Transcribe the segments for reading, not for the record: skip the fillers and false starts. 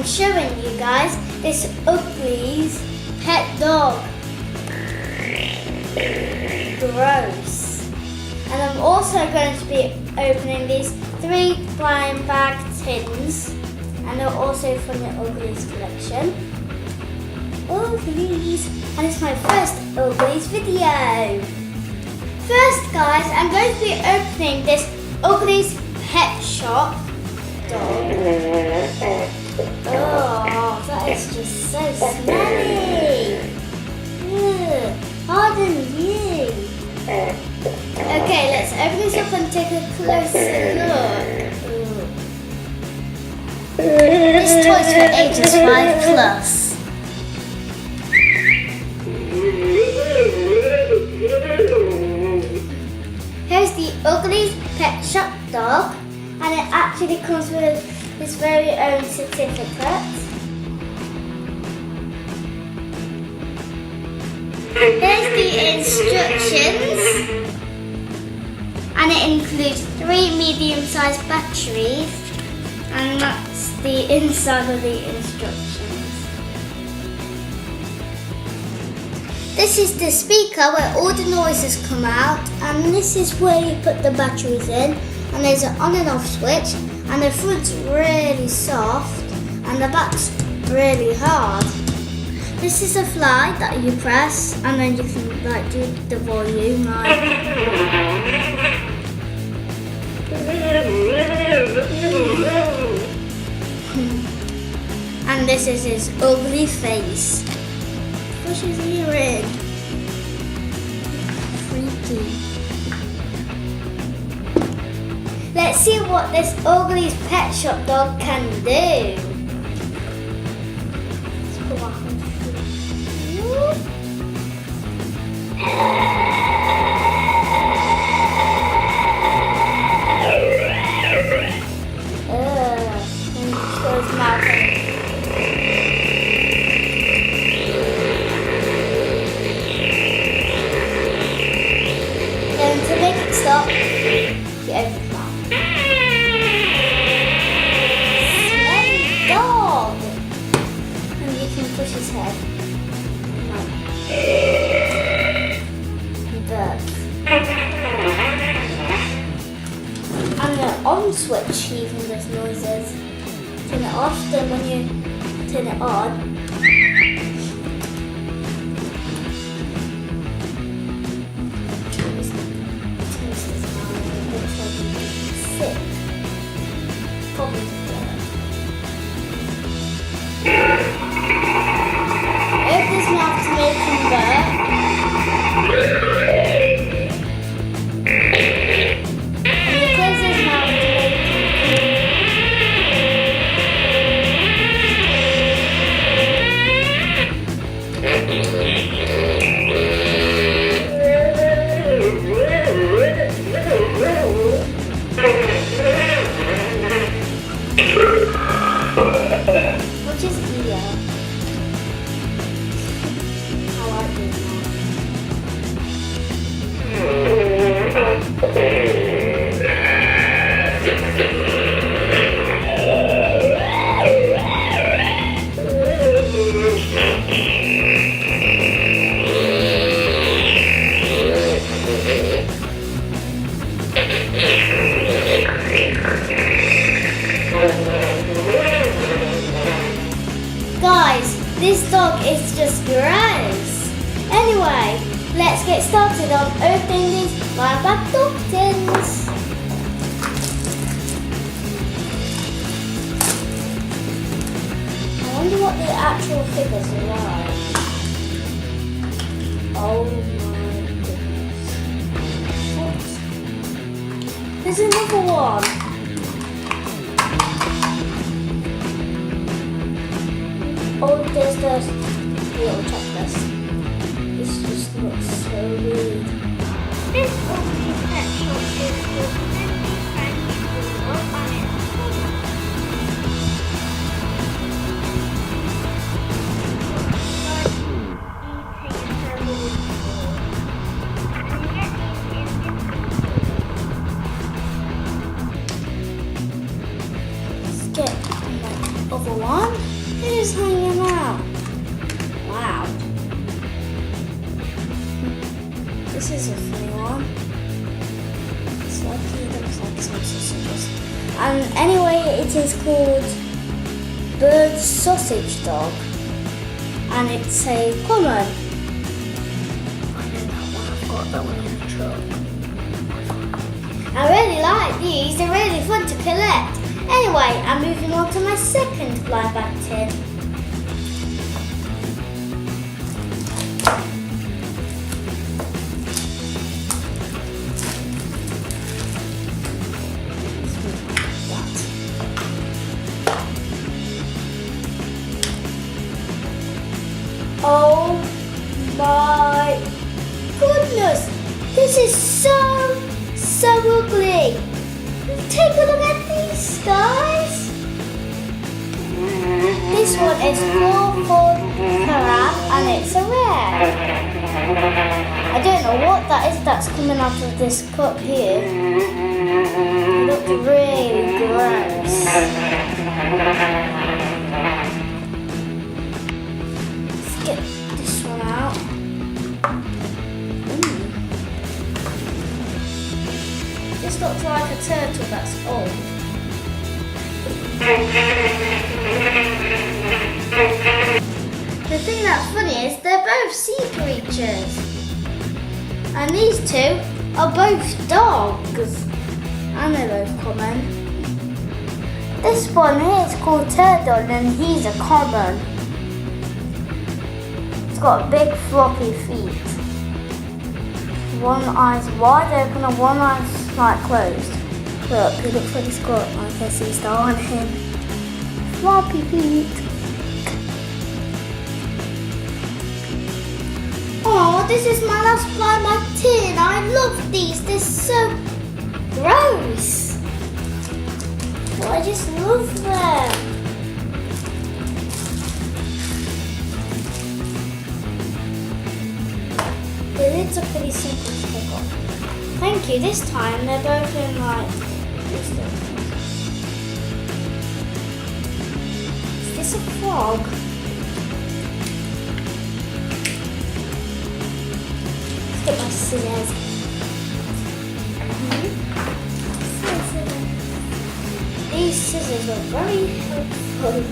I'm showing you guys this Ugglys pet dog. Gross. And I'm also going to be opening these 3 blind bag tins, and they're also from the Ugglys collection. Ugglys. And it's my first Ugglys video. First guys, I'm going to be opening this Ugglys pet shop dog. Oh, that is just so smelly. Ugh, pardon you. Okay, let's open this up and take a closer look. This toy's for ages 5 plus. Here's the Ugglys pet shop dog, and it actually comes with his very own certificate. Here's the instructions, and it includes 3 medium-sized batteries, and that's the inside of the instructions. This is the speaker where all the noises come out, and this is where you put the batteries in, and there's an on and off switch, and the front's really soft and the back's really hard. This is a fly that you press, and then you can like do the volume like. And this is his ugly face. Push his ear in. Freaky. Let's see what this Ugglys pet shop dog can do. Let's go back on the and show his mouth. To make it stop, you open the mouth. Smelly dog! And you can push his head. He burps. And the on switch even does noises. Turn it off, then when you turn it on, probably open his mouth to make him burp. And you close his mouth to make him Which is ear? I like this Guys, this dog is just gross. Anyway, let's get started on opening these blind bag dog tins. I wonder what the actual figures are like. Oh my goodness. What? There's another one. Oh, there's this little checklist. This just looks so weird. This Ugglys pet shop is for friendly friends who love animals. Let's get another one. This is a funny one. It's like it looks like some sausages. And anyway, it is called bird sausage dog, and it's a common. I know that one. I've got that one in the truck. I really like these. They're really fun to collect. Anyway, I'm moving on to my second blind bag tin. Oh my goodness, this is so ugly. Take a look at these guys. This one is called crab and it's a rare. I don't know what that is that's coming out of this cup here. It looks really gross. Get this one out. This looks like a turtle that's old. The thing that's funny is they're both sea creatures. And these two are both dogs. And they're both common. This one here is called Turtle and he's a common. Got big floppy feet. One eye's wide open and one eye's like closed. Look, he looks like he's got like a sea star on him. Floppy feet. Oh, this is my last blind bag tin. I love these. They're so gross. But I just love them. The lids are pretty simple to pick up. Thank you, this time they're both in like this thing. Is this a frog? Let's get my scissors. These scissors are very helpful.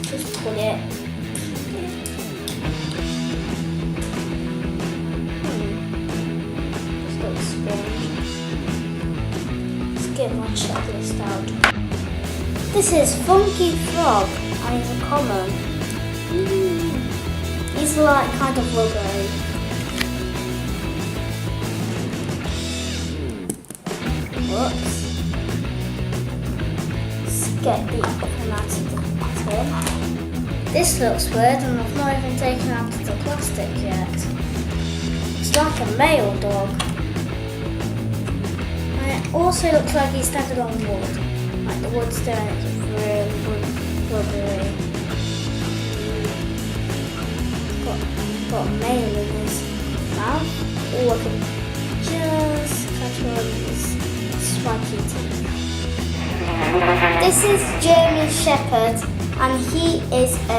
Just pull it. Just got a sponge. Let's get my checklist out. This is Funky Frog and he's a common. He's like kind of rubbery. Whoops. Let's get the open out of the tin. This looks weird and I've not even taken out the plastic yet. It's like a male dog. And it also looks like he's standing on wood. Like the wood's doing it really rubbery. Got a male in his mouth. Oh, I can just catch on his spiky teeth. This is German Shepherd and he is a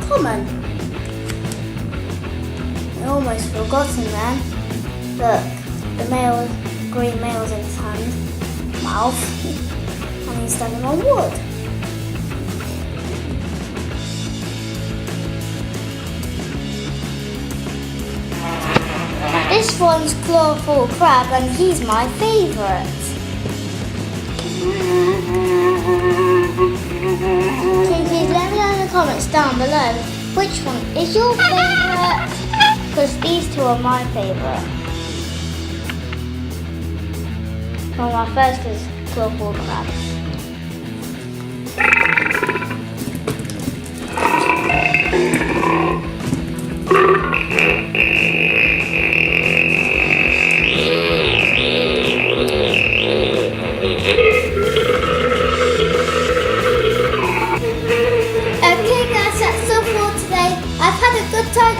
common. I almost forgotten then. Look, the male, green male's in his hand, mouth, and he's standing on wood. This one's Clawful Crab and he's my favourite. Please let me know in the comments down below which one is your favourite, because these two are my favourite. Well, my first is Clawful Crab.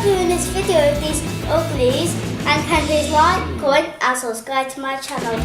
Doing this video of these Ugglys, and can please like, comment and subscribe to my channel.